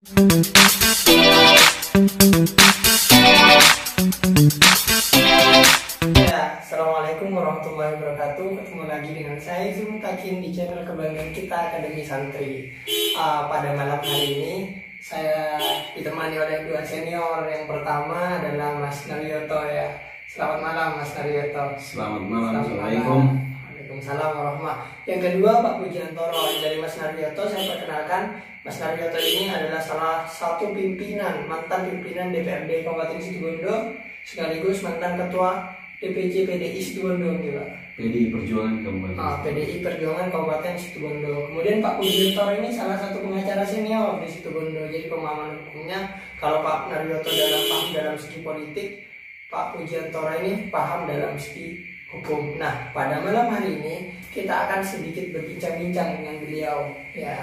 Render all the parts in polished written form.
Ya, Assalamualaikum warahmatullahi wabarakatuh. Ketemu lagi dengan saya Zum Takin di channel kebanggaan kita Akademi Santri. Pada malam hari ini saya ditemani oleh dua senior. Yang pertama adalah Mas Naryoto ya. Selamat malam Mas Naryoto. Selamat malam. Assalamualaikum. Waalaikumsalam warahmatullahi. Yang kedua Pak Pujiantoro. Dari Mas Naryoto saya perkenalkan, Mas Naryoto ini adalah salah satu mantan pimpinan DPRD Kabupaten Situbondo, sekaligus mantan ketua DPC PDI Situbondo gitu Pak. PDI Perjuangan Kabupaten. PDI Perjuangan Kabupaten Situbondo. Kemudian Pak Pujiantoro ini salah satu pengacara senior di Situbondo. Jadi pemahaman hukumnya, kalau Pak Naryoto paham dalam segi politik, Pak Pujiantoro ini paham dalam segi hukum. Nah, pada malam hari ini kita akan sedikit berbincang-bincang dengan beliau. Ya,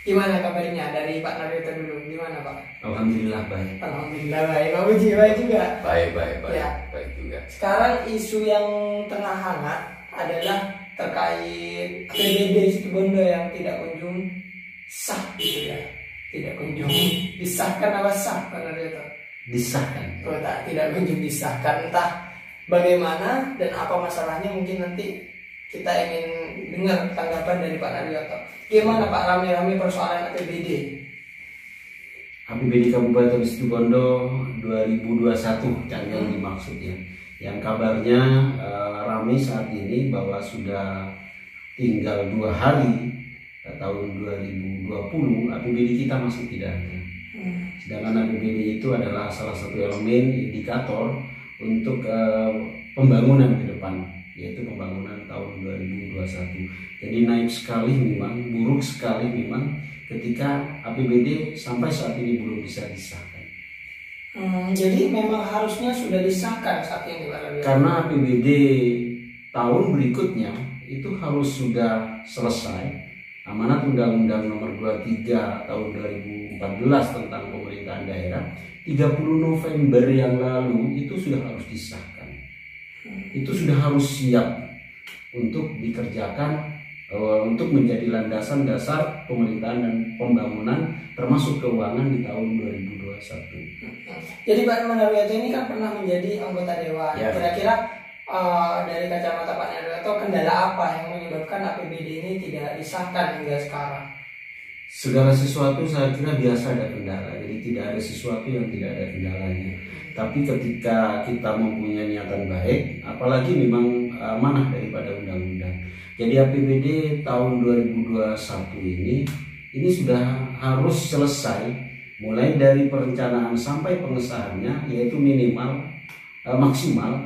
gimana kabarnya dari Pak Naryoto dulu? Gimana Pak? Alhamdulillah baik. Alhamdulillah baik. Pak Puji baik juga. Baik Ya. baik juga. Sekarang isu yang tengah hangat adalah terkait APBD Situbondo yang tidak kunjung sah gitu ya. Tidak kunjung disahkan apa sah Pak Naryoto? Disahkan. Tidak kunjung disahkan, entah bagaimana dan apa masalahnya. Mungkin nanti kita ingin dengar tanggapan dari Pak Naryoto. Gimana Pak rame-rame persoalan APBD? APBD Kabupaten Situbondo 2021 kan yang dimaksud ya. Yang kabarnya ramai saat ini bahwa sudah tinggal 2 hari tahun 2020 APBD kita masih tidak ada. Sedangkan APBD itu adalah salah satu elemen indikator untuk pembangunan ke depan, yaitu pembangunan tahun 2021. Jadi naik sekali memang, buruk sekali memang ketika APBD sampai saat ini belum bisa disahkan. Jadi memang harusnya sudah disahkan saat ini Pak. Karena APBD tahun berikutnya itu harus sudah selesai. Amanat Undang-Undang Nomor 23 Tahun 2014 tentang pemerintahan daerah 30 November yang lalu itu sudah harus disahkan. Itu sudah harus siap untuk dikerjakan, untuk menjadi landasan dasar pemerintahan dan pembangunan termasuk keuangan di tahun 2021. Jadi Pak Naryoto ini kan pernah menjadi anggota dewan. Ya. Kira-kira dari kacamata Pak Naryoto, kendala apa yang menyebabkan APBD ini tidak disahkan hingga sekarang? Segala sesuatu saya kira biasa ada kendala, jadi tidak ada sesuatu yang tidak ada kendalanya. Tapi ketika kita mempunyai niatan baik, apalagi memang amanah daripada undang-undang. Jadi APBD tahun 2021 ini sudah harus selesai, mulai dari perencanaan sampai pengesahannya, yaitu minimal maksimal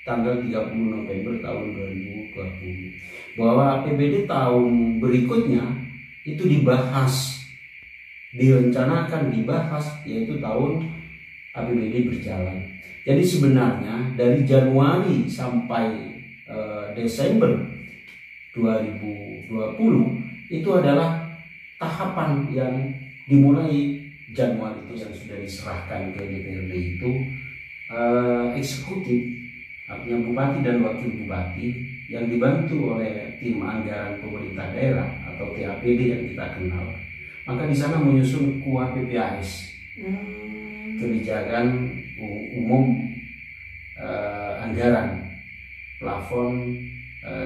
tanggal 30 November tahun 2020. Bahwa APBD tahun berikutnya itu dibahas, direncanakan dibahas, yaitu tahun APBD berjalan. Jadi sebenarnya dari Januari sampai Desember 2020 itu adalah tahapan yang dimulai Januari itu yang sudah diserahkan ke DPRD itu eksekutif, artinya bupati dan wakil bupati yang dibantu oleh tim anggaran pemerintah daerah atau TAPD yang kita kenal. Maka di sana menyusun KUA PPAS, kebijakan umum anggaran plafon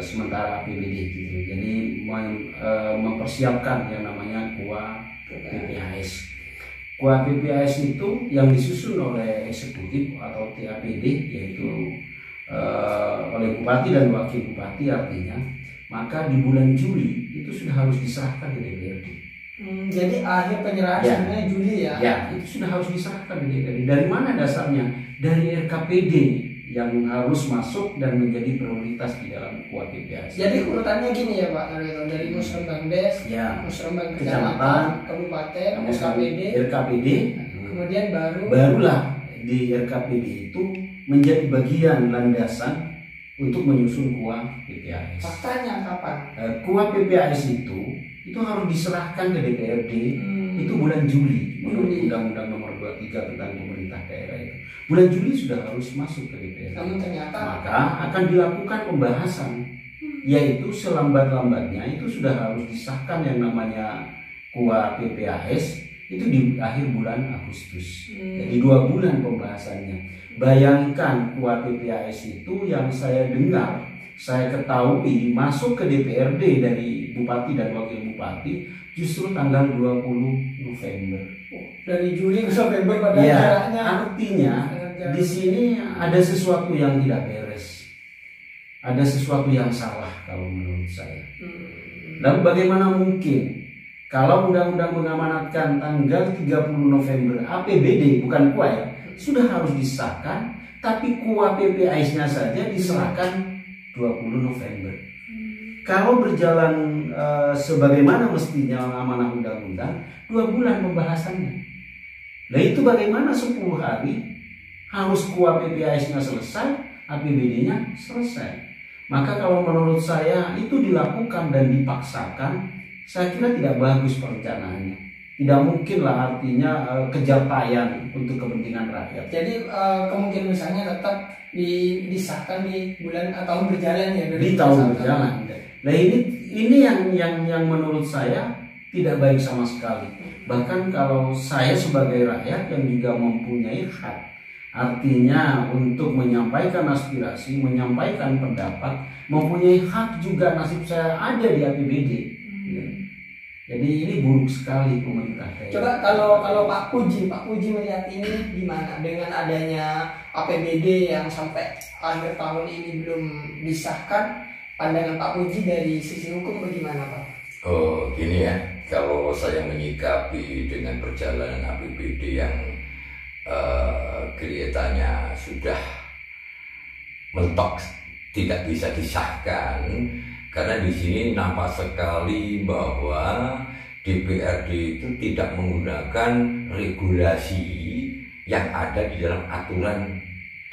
sementara APBD gitu. Jadi mempersiapkan yang namanya KUA PPAS. KUA PPAS itu yang disusun oleh eksekutif atau TAPD, yaitu oleh bupati dan wakil bupati artinya, maka di bulan Juli itu sudah harus diserahkan ke DPRD. Jadi akhir penyerahan sebenarnya Juli ya? Ya, itu sudah harus diserahkan ke DPRD. Dari mana dasarnya? Dari RKPD yang harus masuk dan menjadi prioritas di dalam KUA PPAS. Jadi urutannya gini ya Pak Naryoto, dari Musrembang Des, Musrembang Kecamatan, Kabupaten, RKPD, kemudian barulah di RKPD itu menjadi bagian landasan untuk menyusun KUA PPAS. Faktanya kapan? KUA PPAS itu harus diserahkan ke DPRD itu bulan Juli menurut Undang-Undang Nomor 23 tentang pemerintah daerah itu. Bulan Juli sudah harus masuk ke DPRD. Namun ternyata maka akan dilakukan pembahasan, yaitu selambat-lambatnya itu sudah harus disahkan yang namanya KUA PPAS itu di akhir bulan Agustus. Jadi 2 bulan pembahasannya. Bayangkan KUHP-PAS itu yang saya dengar, saya ketahui masuk ke DPRD dari Bupati dan Wakil Bupati justru tanggal 20 November. Dari Juli ke November pada ya, jaraknya. Artinya di sini ada sesuatu yang tidak beres. Ada sesuatu yang salah kalau menurut saya. Lalu bagaimana mungkin kalau undang-undang mengamanatkan tanggal 30 November APBD bukan KUA ya, sudah harus disahkan, tapi KUHP-PAS-nya saja diserahkan 20 November. Kalau berjalan sebagaimana mestinya amanah undang-undang, 2 bulan pembahasannya. Nah itu bagaimana 10 hari harus KUHP-PAS-nya selesai, APBD-nya selesai. Maka kalau menurut saya itu dilakukan dan dipaksakan, saya kira tidak bagus perencanaannya. Tidak mungkin lah artinya kejar tayang untuk kepentingan rakyat. Jadi kemungkinan misalnya tetap disahkan di bulan tahun berjalan ya. Di tahun berjalan. Nah ini yang menurut saya tidak baik sama sekali. Bahkan kalau saya sebagai rakyat yang juga mempunyai hak, artinya untuk menyampaikan aspirasi, menyampaikan pendapat, mempunyai hak juga nasib saya ada di APBD. Jadi ini buruk sekali pemerintah. Coba kalau Pak Puji melihat ini gimana dengan adanya APBD yang sampai akhir tahun ini belum disahkan? Pandangan Pak Puji dari sisi hukum bagaimana, Pak? Oh, gini ya. Kalau saya menyikapi dengan perjalanan APBD yang kelihatannya sudah mentok, tidak bisa disahkan. Karena di sini nampak sekali bahwa DPRD itu tidak menggunakan regulasi yang ada di dalam aturan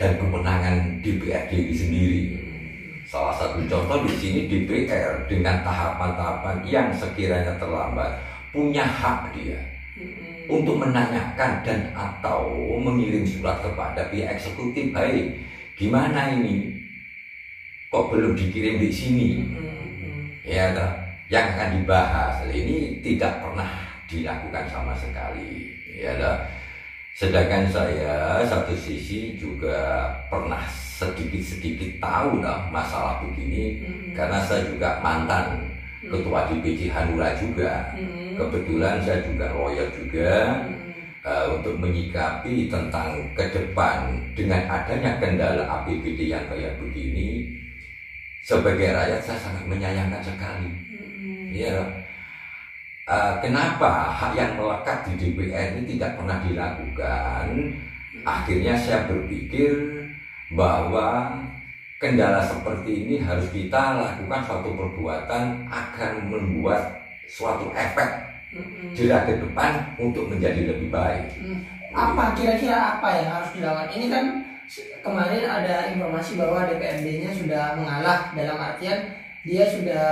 dan kewenangan DPRD itu sendiri. Salah satu contoh di sini DPR dengan tahapan-tahapan yang sekiranya terlambat punya hak dia untuk menanyakan dan atau mengirim surat kepada pihak eksekutif, baik gimana ini kok belum dikirim di sini, ya yang akan dibahas. Ini tidak pernah dilakukan sama sekali, ya. Sedangkan saya satu sisi juga pernah sedikit tahu lah masalah begini, karena saya juga mantan ketua DPC Hanura juga. Kebetulan saya juga lawyer juga. Untuk menyikapi tentang ke depan dengan adanya kendala APBD yang kayak begini, sebagai rakyat saya sangat menyayangkan sekali. Ya, kenapa hak yang melekat di DPR ini tidak pernah dilakukan? Akhirnya saya berpikir bahwa kendala seperti ini harus kita lakukan suatu perbuatan agar membuat suatu efek jelas ke depan untuk menjadi lebih baik. Apa kira-kira apa yang harus dilakukan? Ini kan kemarin ada informasi bahwa DPRD-nya sudah mengalah, dalam artian dia sudah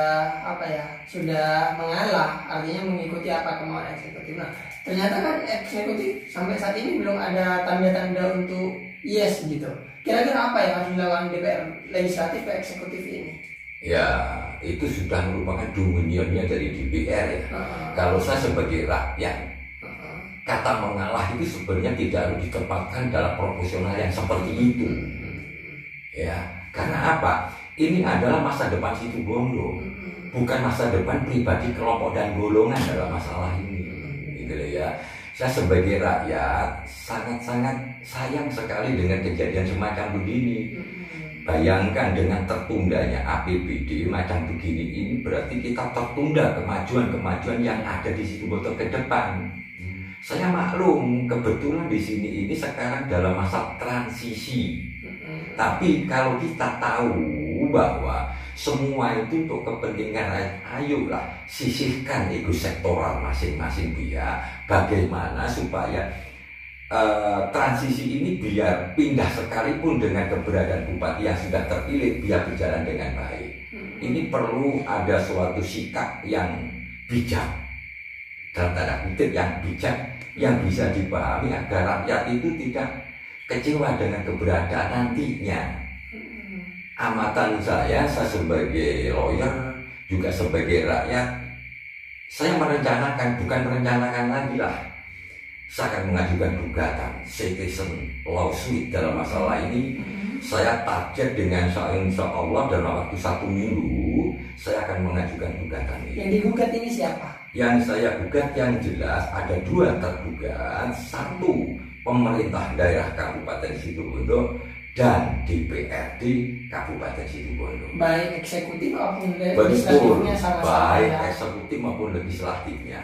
mengalah, artinya mengikuti apa kemauan eksekutif. Nah, ternyata kan eksekutif sampai saat ini belum ada tanda-tanda untuk yes gitu. Kira-kira apa yang harus dilakukan DPR legislatif ke eksekutif ini? Ya, itu sudah merupakan dominionnya dari DPR ya. Kalau saya sebagai rakyat, kata mengalah itu sebenarnya tidak harus ditempatkan dalam proporsional yang seperti itu. Ya, karena apa? Ini adalah masa depan Situbondo, bukan masa depan pribadi kelompok dan golongan dalam masalah ini. Gitu ya. Saya sebagai rakyat sangat-sangat sayang sekali dengan kejadian semacam begini. Bayangkan dengan tertundanya APBD macam begini ini, berarti kita tertunda kemajuan-kemajuan yang ada di Situbondo ke depan. Saya maklum, kebetulan di sini ini sekarang dalam masa transisi. Tapi kalau kita tahu bahwa semua itu untuk kepentingan rakyat, ayolah sisihkan ego sektoral masing-masing pihak. Bagaimana supaya transisi ini biar pindah sekalipun dengan keberadaan bupati yang sudah terpilih, biar berjalan dengan baik. Ini perlu ada suatu sikap yang bijak, dalam tanda kutip yang bijak, yang bisa dipahami agar rakyat itu tidak kecewa dengan keberadaan nantinya. Amatan saya sebagai lawyer, juga sebagai rakyat, saya merencanakan, bukan merencanakan lagi lah, saya akan mengajukan gugatan citation lawsuit dalam masalah ini. Saya target dengan insya Allah dalam waktu 1 minggu saya akan mengajukan gugatan ini. Yang digugat ini siapa? Yang saya gugat yang jelas ada 2 tergugat, 1 pemerintah daerah Kabupaten Situbondo dan DPRD Kabupaten Situbondo. Baik eksekutif maupun Betul, legislatifnya sama-sama. baik Ya. eksekutif maupun legislatifnya.